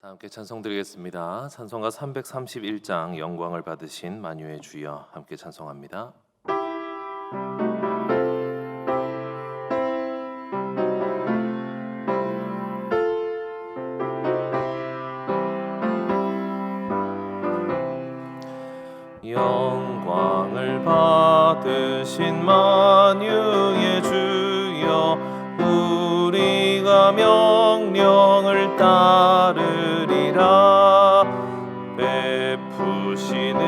다 함께 찬송 드리겠습니다. 찬송가 331장 영광을 받으신 만유의 주여 함께 찬송합니다. 영광을 받으신 만유의 주여 우리가 명령을 따르리라. 베푸시는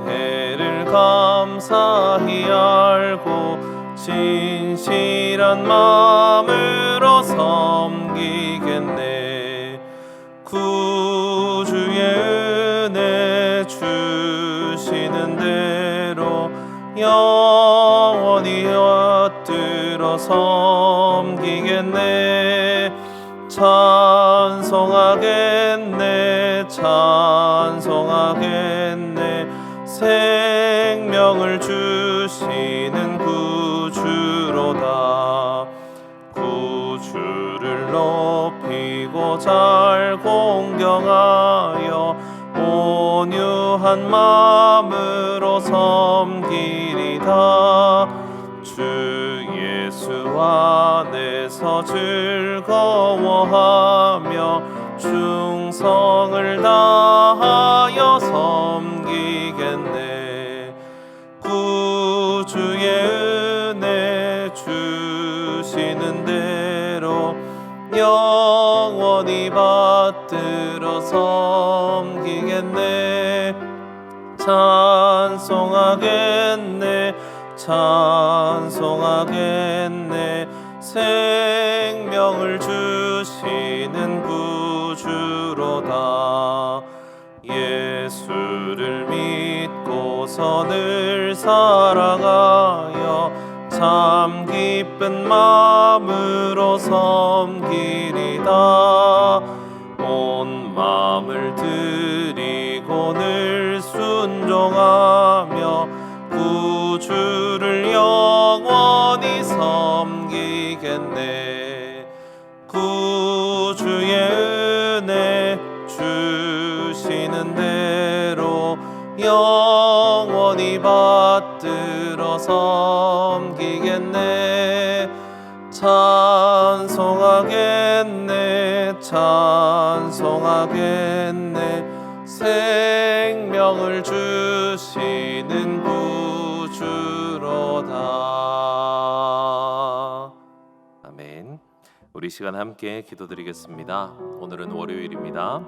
은혜를 감사히 알고 진실한 마음으로 섬기겠네. 구주의 은혜 주시는 대로 영원히 엎드려 섬기겠네. 찬송하겠네 찬송하겠네. 생명을 주시는 구주로다. 구주를 높이고 잘 공경하여 온유한 마음으로 섬기리다. 주 예수 안에서 즐거워하며 충성을 다하여 섬기겠네. 구주의 은혜 주시는 대로 영원히 받들어 섬기겠네. 찬송하겠네 찬송하겠네. 생명을 주시는 구주로다. 예수를 믿고서 늘 살아가여 참 기쁜 마음으로 섬기리다. 온 마음을 드리고 늘 순종하며 구주를 영원히 섬기겠네. 구주의 은혜 주시는 대로 영원히 받들어 섬기겠네. 찬송하겠네 찬송하겠네. 생명을 주시는 구주로다. 아멘. 우리 시간 함께 기도드리겠습니다. 오늘은 월요일입니다.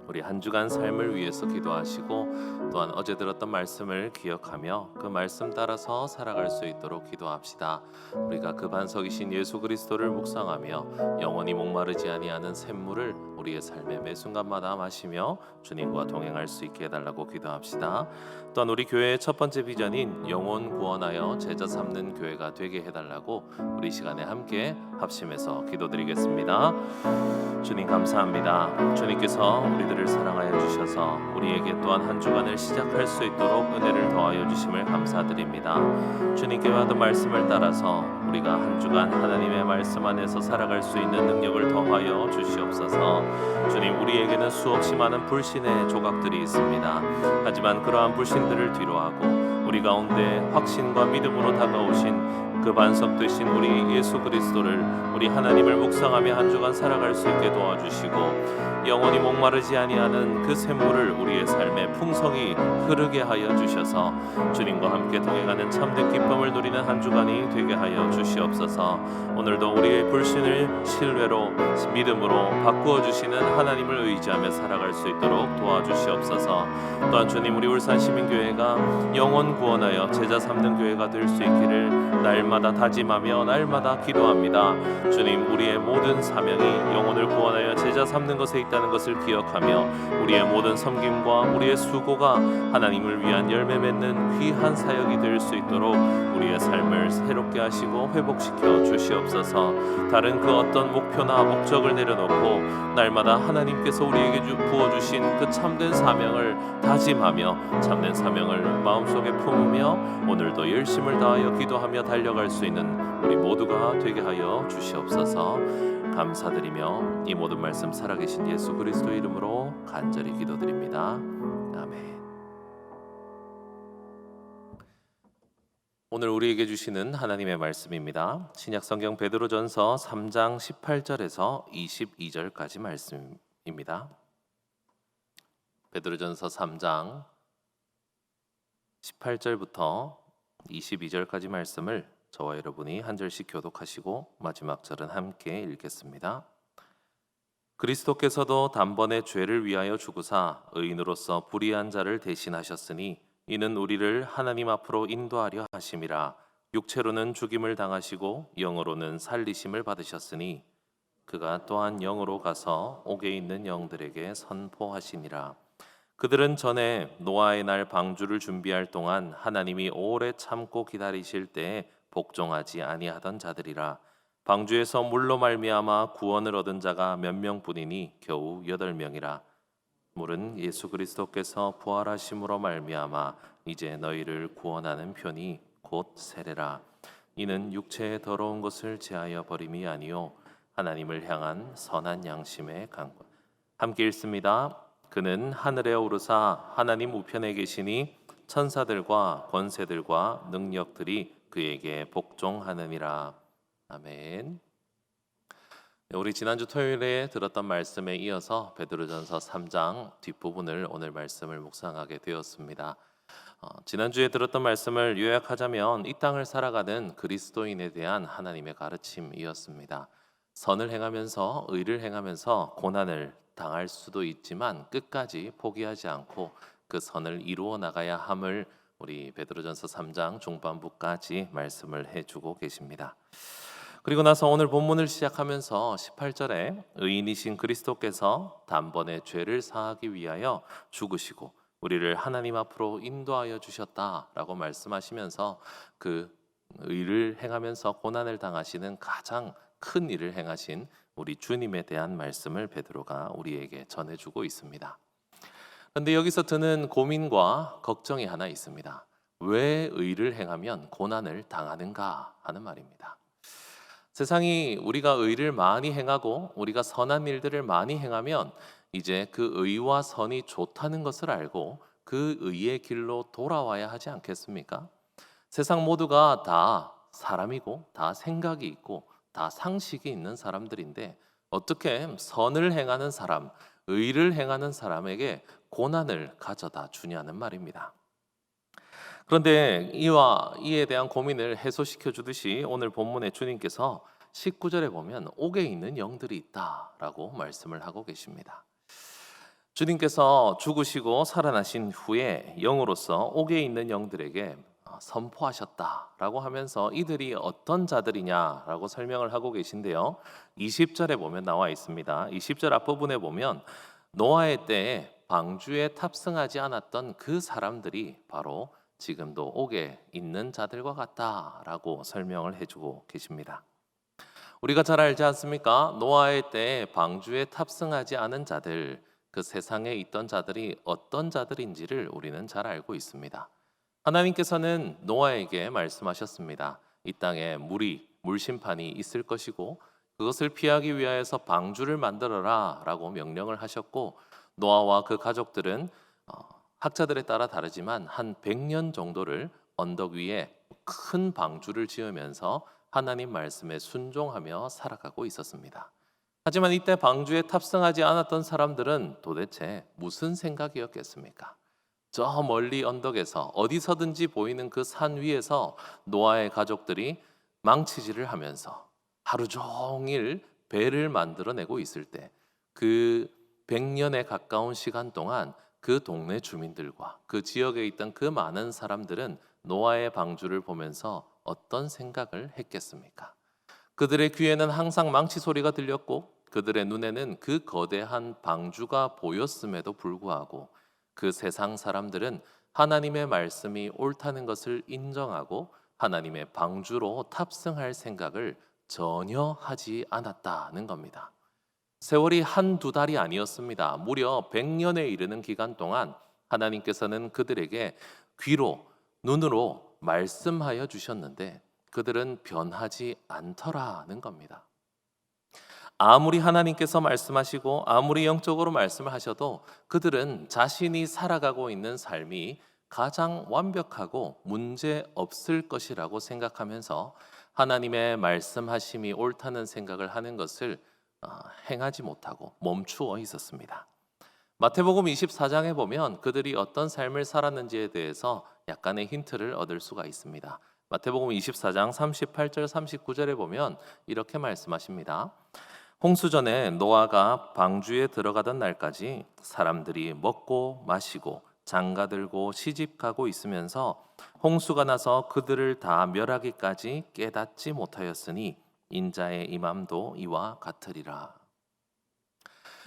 우리 한 주간 삶을 위해서 기도하시고 또한 어제 들었던 말씀을 기억하며 그 말씀 따라서 살아갈 수 있도록 기도합시다. 우리가 그 반석이신 예수 그리스도를 묵상하며 영원히 목마르지 아니하는 샘물을 우리의 삶의 매 순간마다 마시며 주님과 동행할 수 있게 해달라고 기도합시다. 또한 우리 교회의 첫 번째 비전인 영혼 구원하여 제자 삼는 교회가 되게 해달라고 우리 시간에 함께 합심해서 기도드리겠습니다. 주님 감사합니다. 주님께서 우리들을 사랑하여 주셔서 우리에게 또한 한 주간을 시작할 수 있도록 은혜를 더하여 주심을 감사드립니다. 주님께 받은 말씀을 따라서 우리가 한 주간 하나님의 말씀 안에서 살아갈 수 있는 능력을 더하여 주시옵소서. 주님, 우리에게는 수없이 많은 불신의 조각들이 있습니다. 하지만 그러한 불신들을 뒤로하고 우리 가운데 확신과 믿음으로 다가오신 그 반석 되신 우리 예수 그리스도를 우리 하나님을 묵상하며 한 주간 살아갈 수 있게 도와주시고 영원히 목마르지 아니하는 그 샘물을 우리의 삶에 풍성히 흐르게 하여 주셔서 주님과 함께 동행하는 참된 기쁨을 누리는 한 주간이 되게 하여 주시옵소서. 오늘도 우리의 불신을 신뢰로 믿음으로 바꾸어 주시는 하나님을 의지하며 살아갈 수 있도록 도와주시옵소서. 또한 주님, 우리 울산시민교회가 영혼 구원하여 제자 삼는 교회가 될 수 있기를 날마다 다짐하며 날마다 기도합니다. 주님, 우리의 모든 사명이 영혼을 구원하여 제자 삼는 것에 있다는 것을 기억하며 우리의 모든 섬김과 우리의 수고가 하나님을 위한 열매 맺는 귀한 사역이 될 수 있도록 우리의 삶을 새롭게 하시고 회복시켜 주시옵소서. 다른 그 어떤 목표나 목적을 내려놓고 날마다 하나님께서 우리에게 부어주신 그 참된 사명을 다짐하며 참된 사명을 마음속에 품으며 오늘도 열심을 다하여 기도하며 달려갈 수 있는 우리 모두가 되게 하여 주시옵소서. 감사드리며 이 모든 말씀 살아계신 예수 그리스도 이름으로 간절히 기도드립니다. 아멘. 오늘 우리에게 주시는 하나님의 말씀입니다. 신약성경 베드로전서 3장 18절에서 22절까지 말씀입니다. 베드로전서 3장 18절부터 22절까지 말씀을 저와 여러분이 한 절씩 교독하시고 마지막 절은 함께 읽겠습니다. 그리스도께서도 단번에 죄를 위하여 죽으사 의인으로서 불의한 자를 대신하셨으니 이는 우리를 하나님 앞으로 인도하려 하심이라. 육체로는 죽임을 당하시고 영으로는 살리심을 받으셨으니 그가 또한 영으로 가서 옥에 있는 영들에게 선포하시니라. 그들은 전에 노아의 날 방주를 준비할 동안 하나님이 오래 참고 기다리실 때에 복종하지 아니하던 자들이라. 방주에서 물로 말미암아 구원을 얻은 자가 몇 명뿐이니 겨우 8명이라. 물은 예수 그리스도께서 부활하심으로 말미암아 이제 너희를 구원하는 편이 곧 세례라. 이는 육체의 더러운 것을 제하여 버림이 아니요 하나님을 향한 선한 양심의 강권. 함께 읽습니다. 그는 하늘에 오르사 하나님 우편에 계시니 천사들과 권세들과 능력들이 그에게 복종하느니라. 아멘. 우리 지난주 토요일에 들었던 말씀에 이어서 베드로전서 3장 뒷부분을 오늘 말씀을 묵상하게 되었습니다. 지난주에 들었던 말씀을 요약하자면 이 땅을 살아가는 그리스도인에 대한 하나님의 가르침이었습니다. 선을 행하면서 의를 행하면서 고난을 당할 수도 있지만 끝까지 포기하지 않고 그 선을 이루어 나가야 함을 우리 베드로전서 3장 중반부까지 말씀을 해주고 계십니다. 그리고 나서 오늘 본문을 시작하면서 18절에 의인이신 그리스도께서 단번에 죄를 사하기 위하여 죽으시고 우리를 하나님 앞으로 인도하여 주셨다라고 말씀하시면서 그 의를 행하면서 고난을 당하시는 가장 큰 일을 행하신 우리 주님에 대한 말씀을 베드로가 우리에게 전해주고 있습니다. 그런데 여기서 드는 고민과 걱정이 하나 있습니다. 왜 의를 행하면 고난을 당하는가 하는 말입니다. 세상이 우리가 의를 많이 행하고 우리가 선한 일들을 많이 행하면 이제 그 의와 선이 좋다는 것을 알고 그 의의 길로 돌아와야 하지 않겠습니까? 세상 모두가 다 사람이고 다 생각이 있고 다 상식이 있는 사람들인데 어떻게 선을 행하는 사람, 의를 행하는 사람에게 고난을 가져다 주냐는 말입니다. 그런데 이에 대한 고민을 해소시켜 주듯이 오늘 본문에 주님께서 19절에 보면 옥에 있는 영들이 있다라고 말씀을 하고 계십니다. 주님께서 죽으시고 살아나신 후에 영으로서 옥에 있는 영들에게 선포하셨다라고 하면서 이들이 어떤 자들이냐라고 설명을 하고 계신데요. 20절에 보면 나와 있습니다. 20절 앞부분에 보면 노아의 때에 방주에 탑승하지 않았던 그 사람들이 바로 지금도 옥에 있는 자들과 같다라고 설명을 해주고 계십니다. 우리가 잘 알지 않습니까? 노아의 때에 방주에 탑승하지 않은 자들, 그 세상에 있던 자들이 어떤 자들인지를 우리는 잘 알고 있습니다. 하나님께서는 노아에게 말씀하셨습니다. 이 땅에 물 심판이 있을 것이고 그것을 피하기 위하여서 방주를 만들어라 라고 명령을 하셨고 노아와 그 가족들은 학자들에 따라 다르지만 한 100년 정도를 언덕 위에 큰 방주를 지으면서 하나님 말씀에 순종하며 살아가고 있었습니다. 하지만 이때 방주에 탑승하지 않았던 사람들은 도대체 무슨 생각이었겠습니까? 저 멀리 언덕에서 어디서든지 보이는 그 산 위에서 노아의 가족들이 망치질을 하면서 하루 종일 배를 만들어내고 있을 때 그 100년에 가까운 시간 동안 그 동네 주민들과 그 지역에 있던 그 많은 사람들은 노아의 방주를 보면서 어떤 생각을 했겠습니까? 그들의 귀에는 항상 망치 소리가 들렸고 그들의 눈에는 그 거대한 방주가 보였음에도 불구하고 그 세상 사람들은 하나님의 말씀이 옳다는 것을 인정하고 하나님의 방주로 탑승할 생각을 전혀 하지 않았다는 겁니다. 세월이 한두 달이 아니었습니다. 무려 100년에 이르는 기간 동안 하나님께서는 그들에게 귀로, 눈으로 말씀하여 주셨는데 그들은 변하지 않더라는 겁니다. 아무리 하나님께서 말씀하시고 아무리 영적으로 말씀을 하셔도 그들은 자신이 살아가고 있는 삶이 가장 완벽하고 문제 없을 것이라고 생각하면서 하나님의 말씀하심이 옳다는 생각을 하는 것을 행하지 못하고 멈추어 있었습니다. 마태복음 24장에 보면 그들이 어떤 삶을 살았는지에 대해서 약간의 힌트를 얻을 수가 있습니다. 마태복음 24장 38절 39절에 보면 이렇게 말씀하십니다. 홍수 전에 노아가 방주에 들어가던 날까지 사람들이 먹고 마시고 장가들고 시집가고 있으면서 홍수가 나서 그들을 다 멸하기까지 깨닫지 못하였으니 인자의 임함도 이와 같으리라.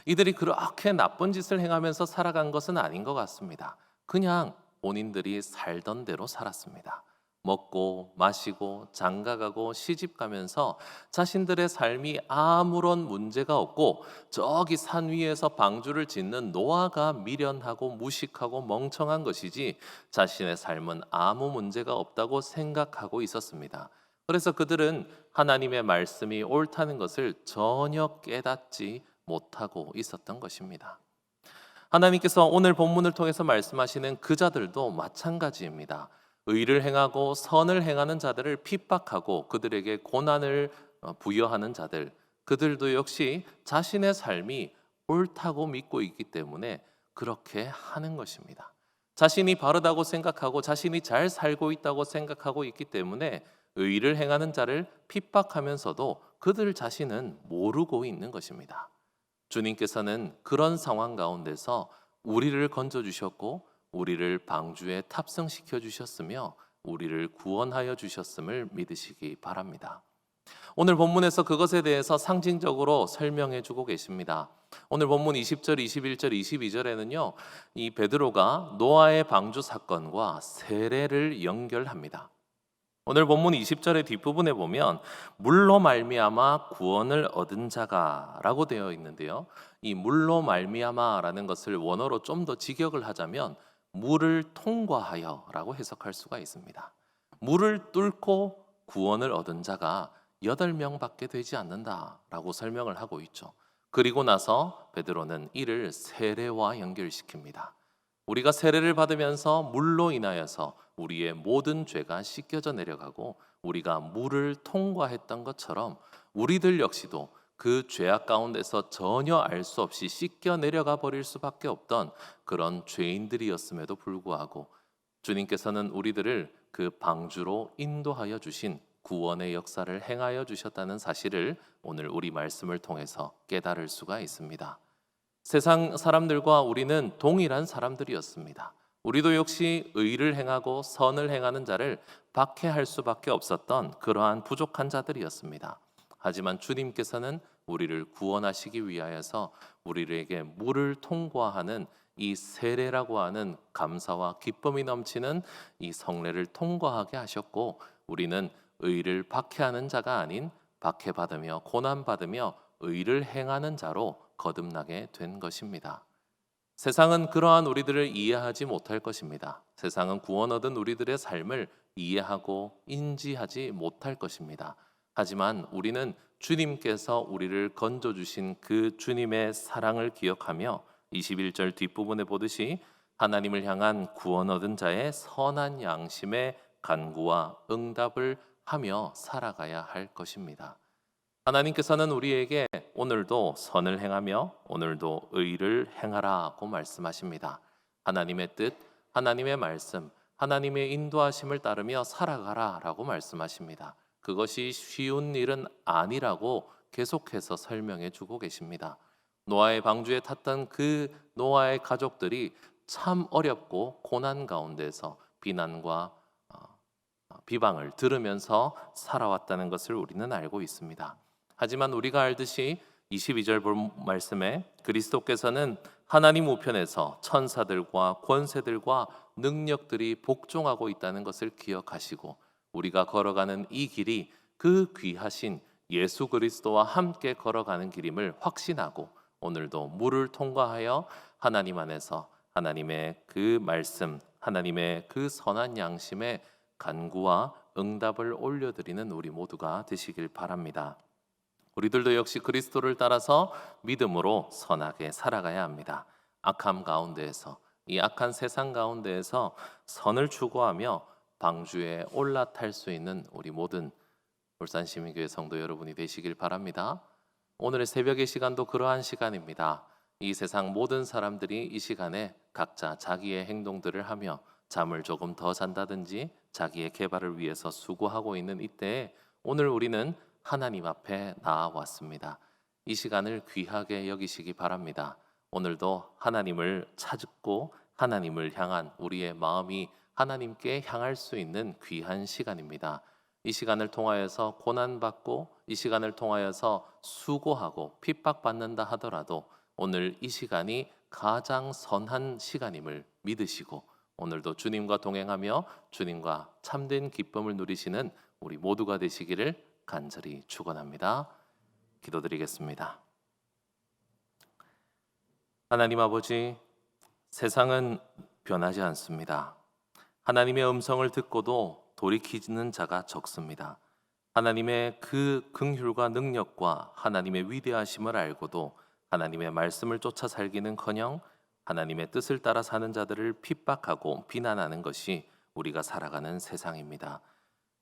이들이 그렇게 나쁜 짓을 행하면서 살아간 것은 아닌 것 같습니다. 그냥 본인들이 살던 대로 살았습니다. 먹고 마시고 장가가고 시집가면서 자신들의 삶이 아무런 문제가 없고 저기 산 위에서 방주를 짓는 노아가 미련하고 무식하고 멍청한 것이지 자신의 삶은 아무 문제가 없다고 생각하고 있었습니다. 그래서 그들은 하나님의 말씀이 옳다는 것을 전혀 깨닫지 못하고 있었던 것입니다. 하나님께서 오늘 본문을 통해서 말씀하시는 그 자들도 마찬가지입니다. 의를 행하고 선을 행하는 자들을 핍박하고 그들에게 고난을 부여하는 자들, 그들도 역시 자신의 삶이 옳다고 믿고 있기 때문에 그렇게 하는 것입니다. 자신이 바르다고 생각하고 자신이 잘 살고 있다고 생각하고 있기 때문에 의를 행하는 자를 핍박하면서도 그들 자신은 모르고 있는 것입니다. 주님께서는 그런 상황 가운데서 우리를 건져 주셨고 우리를 방주에 탑승시켜 주셨으며 우리를 구원하여 주셨음을 믿으시기 바랍니다. 오늘 본문에서 그것에 대해서 상징적으로 설명해 주고 계십니다. 오늘 본문 20절, 21절, 22절에는요. 이 베드로가 노아의 방주 사건과 세례를 연결합니다. 오늘 본문 20절의 뒷부분에 보면 물로 말미암아 구원을 얻은 자가라고 되어 있는데요. 이 물로 말미암아라는 것을 원어로 좀 더 직역을 하자면 물을 통과하여라고 해석할 수가 있습니다. 물을 뚫고 구원을 얻은 자가 8명밖에 되지 않는다라고 설명을 하고 있죠. 그리고 나서 베드로는 이를 세례와 연결시킵니다. 우리가 세례를 받으면서 물로 인하여서 우리의 모든 죄가 씻겨져 내려가고 우리가 물을 통과했던 것처럼 우리들 역시도 그 죄악 가운데서 전혀 알 수 없이 씻겨 내려가 버릴 수밖에 없던 그런 죄인들이었음에도 불구하고 주님께서는 우리들을 그 방주로 인도하여 주신 구원의 역사를 행하여 주셨다는 사실을 오늘 우리 말씀을 통해서 깨달을 수가 있습니다. 세상 사람들과 우리는 동일한 사람들이었습니다. 우리도 역시 의를 행하고 선을 행하는 자를 박해할 수밖에 없었던 그러한 부족한 자들이었습니다. 하지만 주님께서는 우리를 구원하시기 위하여서 우리에게 물을 통과하는 이 세례라고 하는 감사와 기쁨이 넘치는 이 성례를 통과하게 하셨고 우리는 의를 박해하는 자가 아닌 박해받으며 고난받으며 의를 행하는 자로 거듭나게 된 것입니다. 세상은 그러한 우리들을 이해하지 못할 것입니다. 세상은 구원 얻은 우리들의 삶을 이해하고 인지하지 못할 것입니다. 하지만 우리는 주님께서 우리를 건져주신 그 주님의 사랑을 기억하며 21절 뒷부분에 보듯이 하나님을 향한 구원 얻은 자의 선한 양심의 간구와 응답을 하며 살아가야 할 것입니다. 하나님께서는 우리에게 오늘도 선을 행하며 오늘도 의를 행하라고 말씀하십니다. 하나님의 뜻, 하나님의 말씀, 하나님의 인도하심을 따르며 살아가라라고 말씀하십니다. 그것이 쉬운 일은 아니라고 계속해서 설명해 주고 계십니다. 노아의 방주에 탔던 그 노아의 가족들이 참 어렵고 고난 가운데서 비난과 비방을 들으면서 살아왔다는 것을 우리는 알고 있습니다. 하지만 우리가 알듯이 22절 말씀에 그리스도께서는 하나님 우편에서 천사들과 권세들과 능력들이 복종하고 있다는 것을 기억하시고 우리가 걸어가는 이 길이 그 귀하신 예수 그리스도와 함께 걸어가는 길임을 확신하고 오늘도 물을 통과하여 하나님 안에서 하나님의 그 말씀, 하나님의 그 선한 양심의 간구와 응답을 올려드리는 우리 모두가 되시길 바랍니다. 우리들도 역시 그리스도를 따라서 믿음으로 선하게 살아가야 합니다. 악함 가운데에서, 이 악한 세상 가운데에서 선을 추구하며 방주에 올라탈 수 있는 우리 모든 울산시민교회 성도 여러분이 되시길 바랍니다. 오늘의 새벽의 시간도 그러한 시간입니다. 이 세상 모든 사람들이 이 시간에 각자 자기의 행동들을 하며 잠을 조금 더 잔다든지 자기의 개발을 위해서 수고하고 있는 이때에 오늘 우리는 하나님 앞에 나아왔습니다. 이 시간을 귀하게 여기시기 바랍니다. 오늘도 하나님을 찾고 하나님을 향한 우리의 마음이 하나님께 향할 수 있는 귀한 시간입니다. 이 시간을 통하여서 고난받고 이 시간을 통하여서 수고하고 핍박받는다 하더라도 오늘 이 시간이 가장 선한 시간임을 믿으시고 오늘도 주님과 동행하며 주님과 참된 기쁨을 누리시는 우리 모두가 되시기를 간절히 축원합니다. 기도드리겠습니다. 하나님 아버지, 세상은 변하지 않습니다. 하나님의 음성을 듣고도 돌이키는 자가 적습니다. 하나님의 그 긍휼과 능력과 하나님의 위대하심을 알고도 하나님의 말씀을 쫓아 살기는커녕 하나님의 뜻을 따라 사는 자들을 핍박하고 비난하는 것이 우리가 살아가는 세상입니다.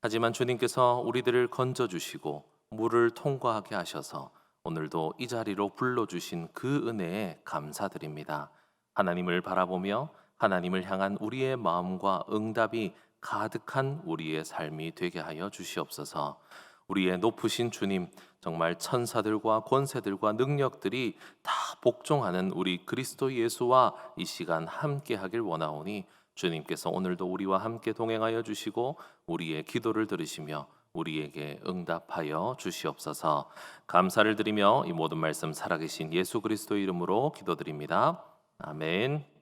하지만 주님께서 우리들을 건져주시고 물을 통과하게 하셔서 오늘도 이 자리로 불러주신 그 은혜에 감사드립니다. 하나님을 바라보며 하나님을 향한 우리의 마음과 응답이 가득한 우리의 삶이 되게 하여 주시옵소서. 우리의 높으신 주님, 정말 천사들과 권세들과 능력들이 다 복종하는 우리 그리스도 예수와 이 시간 함께 하길 원하오니 주님께서 오늘도 우리와 함께 동행하여 주시고 우리의 기도를 들으시며 우리에게 응답하여 주시옵소서. 감사를 드리며 이 모든 말씀 살아계신 예수 그리스도의 이름으로 기도드립니다. 아멘.